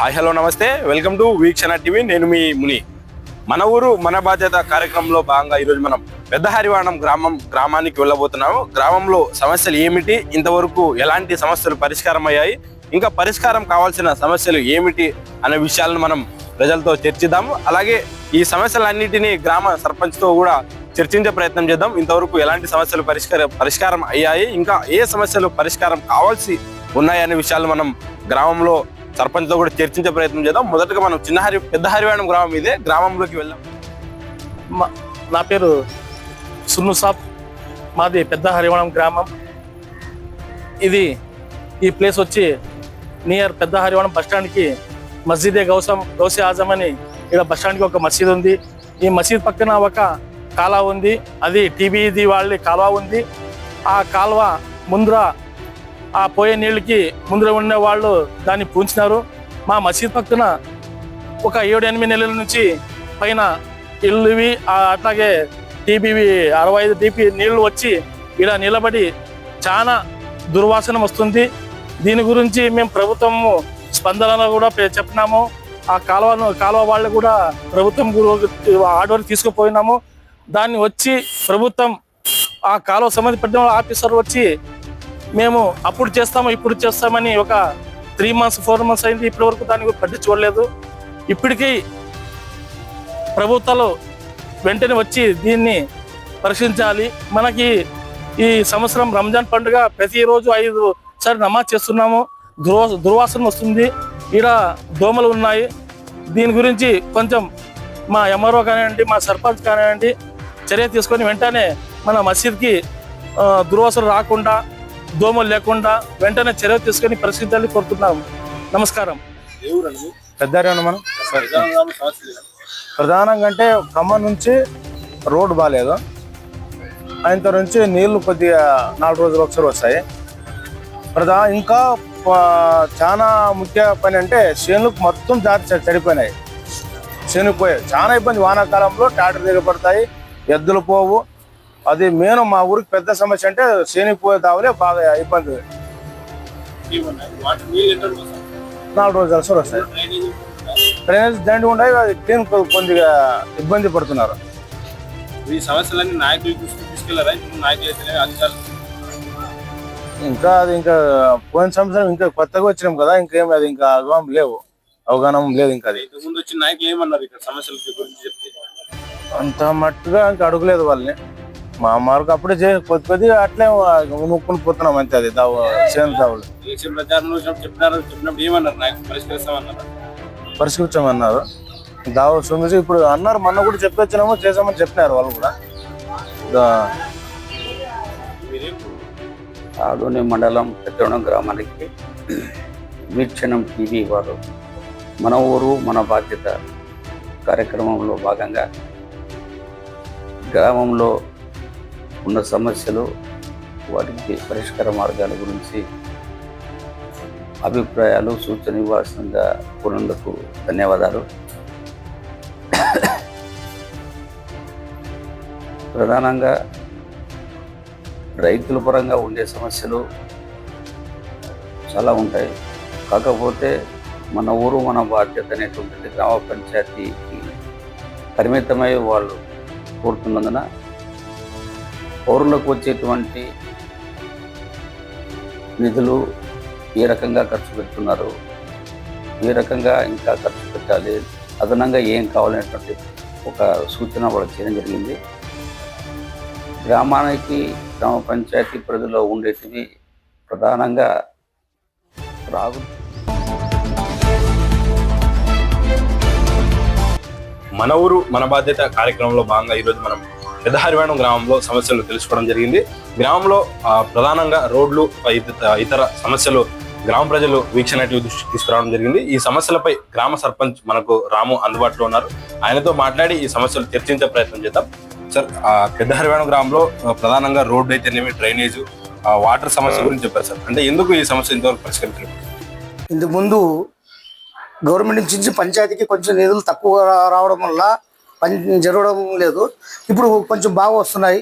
Hi hello నమస్తే, welcome to వీక్షణ TV. నేను మీ ముని. మన ఊరు మన బాధ్యత కార్యక్రమంలో భాగంగా ఈరోజు మనం పెద్ద హరివాణం గ్రామానికి వెళ్ళబోతున్నాము. గ్రామంలో సమస్యలు ఏమిటి, ఇంతవరకు ఎలాంటి సమస్యలు పరిష్కారం అయ్యాయి, ఇంకా పరిష్కారం కావాల్సిన సమస్యలు ఏమిటి అనే విషయాలను మనం ప్రజలతో చర్చిద్దాము. అలాగే ఈ సమస్యలన్నిటినీ గ్రామ సర్పంచ్తో కూడా చర్చించే ప్రయత్నం చేద్దాం. ఇంతవరకు ఎలాంటి సమస్యలు పరిష్కారం అయ్యాయి, ఇంకా ఏ సమస్యలు పరిష్కారం కావాల్సి ఉన్నాయనే విషయాలు మనం గ్రామంలో సర్పంచ్తో కూడా చర్చించే ప్రయత్నం చేద్దాం. మొదటగా మనం పెద్ద హరివాణం గ్రామం ఇదే గ్రామంలోకి వెళ్దాం. నా పేరు సున్ను సాబ్, మాది పెద్ద హరివాణం గ్రామం. ఈ ప్లేస్ వచ్చి నియర్ పెద్ద హరివాణం బస్టాండ్కి మస్జిదే గౌసే ఆజం అని ఇక్కడ బస్టాండ్కి ఒక మసీద్ ఉంది. ఈ మసీద్ పక్కన ఒక కాలువ ఉంది, అది టీబీది వాళ్ళ కాలువ ఉంది. ఆ కాలువ ముందర ఆ పోయే నీళ్ళకి ముందర ఉండే వాళ్ళు దాన్ని పూంచినారు. మా మసీద్ పక్కన ఒక 7-8 నెలల నుంచి పైన ఇల్లువి అట్లాగే టీబీవి 65 టీపీ నీళ్లు వచ్చి ఇలా నిలబడి చాలా దుర్వాసన వస్తుంది. దీని గురించి మేము ప్రభుత్వము స్పందనలో కూడా చెప్పినాము. ఆ కాలువ వాళ్ళు కూడా ప్రభుత్వం ఆర్డర్ తీసుకుపోయినాము. దాన్ని వచ్చి ప్రభుత్వం ఆ కాలువ సంబంధించిన ఆఫీసర్ వచ్చి మేము అప్పుడు చేస్తాము ఇప్పుడు చేస్తామని ఒక 3 months 4 months అయింది. ఇప్పటి వరకు దాన్ని పట్టించుకోలేదు. ఇప్పటికీ ప్రభుత్వాలు వెంటనే వచ్చి దీన్ని పరిశీలించాలి. మనకి ఈ సంవత్సరం రంజాన్ పండుగ ప్రతిరోజు 5 సార్లు నమాజ్ చేస్తున్నాము. దుర్వాసన వస్తుంది, ఈడ దోమలు ఉన్నాయి. దీని గురించి కొంచెం మా ఎంఆర్ఓ కానివ్వండి, మా సర్పంచ్ కానివ్వండి చర్య తీసుకొని వెంటనే మన మసీద్కి దుర్వాసన రాకుండా, దోమలు లేకుండా వెంటనే చర్య తీసుకొని పరిస్థితుల్ని కోరుతున్నాము. నమస్కారం. పెద్ద మనం ప్రధానంగా అంటే ఖమ్మం నుంచి రోడ్డు బాగాలేదు. ఆయన నుంచి నీళ్లు కొద్దిగా 4 రోజులు ఒకసారి వస్తాయి. ఇంకా చాలా ముఖ్య పని అంటే చేనులకు మొత్తం చెడిపోయినాయి. చేనుకు పోయాయి, చాలా ఇబ్బంది. వానాకాలంలో ట్రాక్టర్ దిగబడతాయి, ఎద్దులు పోవు. అది మెయిన్ మా ఊరికి పెద్ద సమస్య అంటే చేనుకు పోయే తావులే బాగా ఇబ్బంది. 4 రోజులు ఒకసారి వస్తాయి. డ్రైనేజ్ దండి ఉండే క్లీన్ కొద్దిగా ఇబ్బంది పడుతున్నారు. ఈ సమస్యలన్నీ నాయకులు తీసుకెళ్లారా? ఇంకా పోయిన సంవత్సరం ఇంకా కొత్తగా వచ్చినాం కదా, ఇంకేం అది ఇంకా అవగాహన లేదు. ఇంకా అది ముందు వచ్చిన నాయకులు ఏమన్నారు ఇక్కడ సమస్యల గురించి చెప్తే? అంత మట్టుగా ఇంకా అడగలేదు వాళ్ళని. మా మార్కు అప్పుడే కొద్దిగా అట్లే నొక్కుని పోతున్నాం అంతే. అది చేను తావులు చెప్పినప్పుడు ఏమన్నారు నాయకులు? పరిష్కరించామన్నారు. చూసి ఇప్పుడు అన్నారు, మొన్న కూడా చెప్పొచ్చినాము, చేసామని చెప్పినారు వాళ్ళు కూడా. ఆదోని మండలం పెద్దగూడెం గ్రామానికి వీక్షణం టీవీ వారు మన ఊరు మన బాధ్యత కార్యక్రమంలో భాగంగా గ్రామంలో ఉన్న సమస్యలు, వాటికి పరిష్కార మార్గాల గురించి అభిప్రాయాలు, సూచన ఇవ్వాల్సిందిగా కోరినందుకు ధన్యవాదాలు. ప్రధానంగా రైతుల పరంగా ఉండే సమస్యలు చాలా ఉంటాయి. కాకపోతే మన ఊరు మన బాధ్యత అనేటువంటిది గ్రామ పంచాయతీకి పరిమితమై వాళ్ళు కోరుతున్నందున పౌరులకు వచ్చేటువంటి నిధులు ఏ రకంగా ఖర్చు పెడుతున్నారు, ఏ రకంగా ఇంకా ఖర్చు పెట్టాలి, అదనంగా ఏం కావాలనేటువంటి ఒక సూచన వాళ్ళకి చేయడం జరిగింది. గ్రామానికి గ్రామ పంచాయతీ పరిధిలో ఉండేటివి ప్రధానంగా మన ఊరు మన బాధ్యత కార్యక్రమంలో భాగంగా ఈరోజు మనం పెద్ద హరివాణం గ్రామంలో సమస్యలు తెలుసుకోవడం జరిగింది. గ్రామంలో ప్రధానంగా రోడ్లు, ఇతర సమస్యలు గ్రామ ప్రజలు వీక్షణ దృష్టికి తీసుకురావడం జరిగింది. ఈ సమస్యలపై గ్రామ సర్పంచ్ మనకు రాము అందుబాటులో ఉన్నారు. ఆయనతో మాట్లాడి ఈ సమస్యలు చర్చించే ప్రయత్నం చేద్దాం. సార్, పెద్ద హరివాణం గ్రామంలో ప్రధానంగా రోడ్డు అయితేనేమి, డ్రైనేజ్, వాటర్ సమస్య గురించి చెప్పారు సార్. అంటే ఎందుకు ఈ సమస్య ఇంతవరకు పరిష్కరించలేదు? ఇంతకు ముందు గవర్నమెంట్ నుంచి పంచాయతీకి కొంచెం నిధులు తక్కువ రావడం వల్ల పని జరగడం లేదు. ఇప్పుడు కొంచెం బాగా వస్తున్నాయి,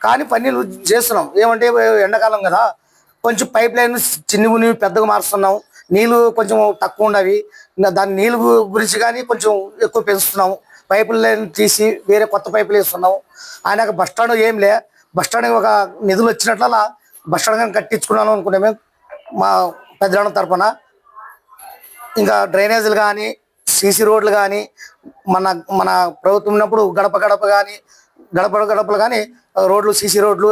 కానీ పనులు చేస్తున్నాం. ఏమంటే ఎండాకాలం కదా, కొంచెం పైప్ లైన్ చిన్నవి పెద్దగా మారుస్తున్నాం. నీళ్ళు కొంచెం తక్కువ ఉండవి. దాని నీళ్ళు గురించి కానీ కొంచెం ఎక్కువ పెంచుతున్నాము. పైపులు తీసి వేరే కొత్త పైపులు వేస్తున్నాము. ఆయన బస్ స్టాండ్ ఏం లే, బస్ స్టాండ్ ఒక నిధులు వచ్చినట్ల బస్ స్టాండ్ కానీ కట్టించుకున్నాను అనుకునే మేము మా పెద్దల తరపున. ఇంకా డ్రైనేజీలు కానీ సీసీ రోడ్లు కానీ మన మన ప్రభుత్వం ఉన్నప్పుడు గడప గడపలు కానీ రోడ్లు, సీసీ రోడ్లు,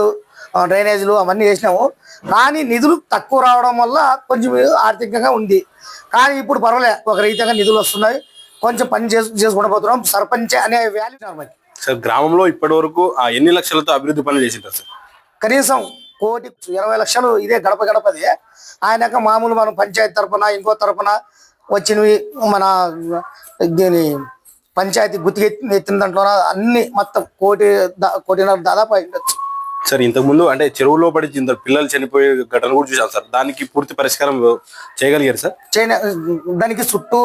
డ్రైనేజీలు అవన్నీ వేసినాము. కానీ నిధులు తక్కువ రావడం వల్ల కొంచెం ఆర్థికంగా ఉంది. కానీ ఇప్పుడు పర్వాలే, ఒక రీతిగా నిధులు వస్తున్నాయి, కొంచెం పని చేసుకుంటూ పోతున్నాం. సర్పంచ్ అనే వాల్యూ నార్మల్. సార్ గ్రామంలో ఇప్పటి వరకు ఎన్ని లక్షలతో అభివృద్ధి పనులు చేసింటారు సార్? కనీసం 1,20 లక్షలు ఇదే గడపది. ఆయనక మామూలు మనం పంచాయతీ తరపున ఇంకో తరపున వచ్చినవి మన దీని పంచాయతీ ఎత్తిన దాంట్లో అన్ని మొత్తం 1,50,00,000 దాదాపు అయ్యిండొచ్చు. సార్ ఇంతకుముందు అంటే చెరువులో పడి పిల్లలు చనిపోయే ఘటన కూడా చూసాం సార్. దానికి పూర్తి పరిష్కారం చేయగలిగారు సార్? దానికి చుట్టూ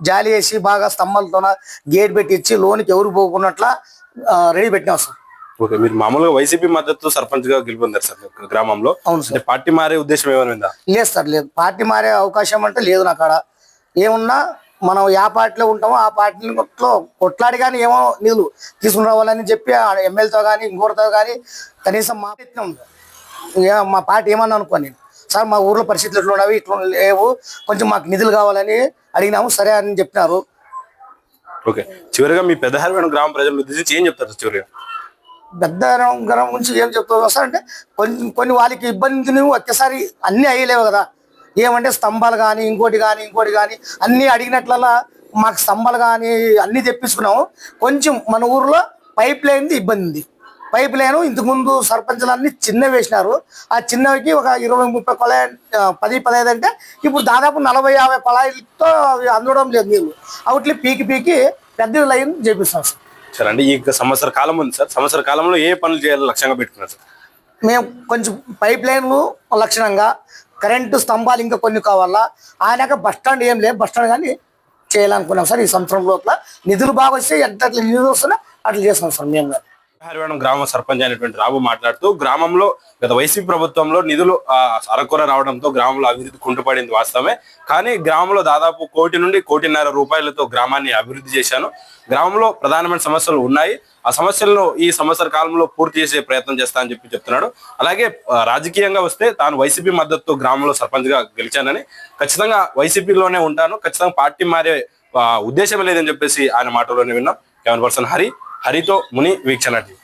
జాలి వేసి బాగా స్తంభాలతో గేట్ పెట్టించి లోనికి ఎవరు పోకున్నట్లా రెడీ పెట్టినాం సార్. ఓకే, మీరు మామూలుగా వైసీపీ మద్దతు సర్పంచ్ గా గెలుపొందారు సార్ గ్రామంలో. అవును సార్. పార్టీ మారే ఉద్దేశం ఏమైనా ఉందా? లేదు సార్, లేదు. పార్టీ మారే అవకాశం అంటే లేదు నా కాడ. ఏమున్నా మనం ఏ పార్టీలో ఉంటామో ఆ పార్టీలో కొట్లాడి కానీ ఏమో నిధులు తీసుకుని రావాలని చెప్పి ఎమ్మెల్యేతో కానీ ఇంకోటితో కానీ కనీసం మా మా పార్టీ ఏమన్నా అనుకోని సార్ మా ఊర్లో పరిస్థితులు ఎట్లా ఉన్నవి, ఇట్లా లేవు, కొంచెం మాకు నిధులు కావాలని అడిగినాము. సరే అని చెప్పినారు. ఓకే, చివరిగా మీ పెద్దహరివేణం గ్రామ ప్రజలు ఉద్దేశించి ఏం చెప్తారు చివరిగా? పెద్దహరివేణం గురించి ఏం చెప్తారు సార్ అంటే కొన్ని వాళ్ళకి ఇబ్బందులు ఒకేసారి అన్నీ అయ్యలేవు కదా. ఏమంటే స్తంభాలు కానీ ఇంకోటి కానీ అన్నీ అడిగినట్లలా మాకు స్తంభాలు కానీ అన్నీ తెప్పించుకున్నాము. కొంచెం మన ఊర్లో పైప్ లైన్ది ఇబ్బంది ఉంది. పైప్ లైన్ ఇంతకుముందు సర్పంచులు అన్ని చిన్న వేసినారు. ఆ చిన్నవికి ఒక 20-30 కొళాయి, 10-15 అంటే ఇప్పుడు దాదాపు 40-50 కొళాయిలతో అందడం లేదు నీళ్ళు. అవుట్లీ పీకి పెద్ద లైన్ చేపిస్తాం సార్. సార్ అంటే ఈ సంవత్సర కాలం ఉంది సార్. సంవత్సర కాలంలో ఏ పనులు చేయాలని లక్ష్యంగా పెట్టుకున్నారు సార్? మేము కొంచెం పైప్ లైన్లు లక్షణంగా, కరెంటు స్తంభాలు ఇంకా కొన్ని కావాలా. ఆయనక బస్ స్టాండ్ ఏం లేదు, బస్ స్టాండ్ కానీ చేయాలనుకున్నాం సార్. ఈ సంవత్సరం లోపల నిధులు బాగా వస్తే ఎట్లా నిధులు వస్తున్నా అట్లా చేస్తాం సార్ మేము. హరివేణం గ్రామ సర్పంచ్ అయినటువంటి రాబు మాట్లాడుతూ గ్రామంలో గత వైసీపీ ప్రభుత్వంలో నిధులు అరకొర రావడంతో గ్రామంలో అభివృద్ధి కుంటుపడింది వాస్తవమే. కానీ గ్రామంలో దాదాపు 1 నుండి 1.5 రూపాయలతో గ్రామాన్ని అభివృద్ధి చేశాను. గ్రామంలో ప్రధానమైన సమస్యలు ఉన్నాయి. ఆ సమస్యలను ఈ సంవత్సర కాలంలో పూర్తి చేసే ప్రయత్నం చేస్తా అని చెప్తున్నాడు. అలాగే రాజకీయంగా వస్తే తాను వైసీపీ మద్దతుతో గ్రామంలో సర్పంచ్ గా గెలిచానని, ఖచ్చితంగా వైసీపీలోనే ఉంటాను, ఖచ్చితంగా పార్టీ మారే ఉద్దేశం లేదని చెప్పేసి ఆయన మాటలోనే విన్నాం. కెమెరా పర్సన్ హరితో ముని, వీక్షణ టీవీ.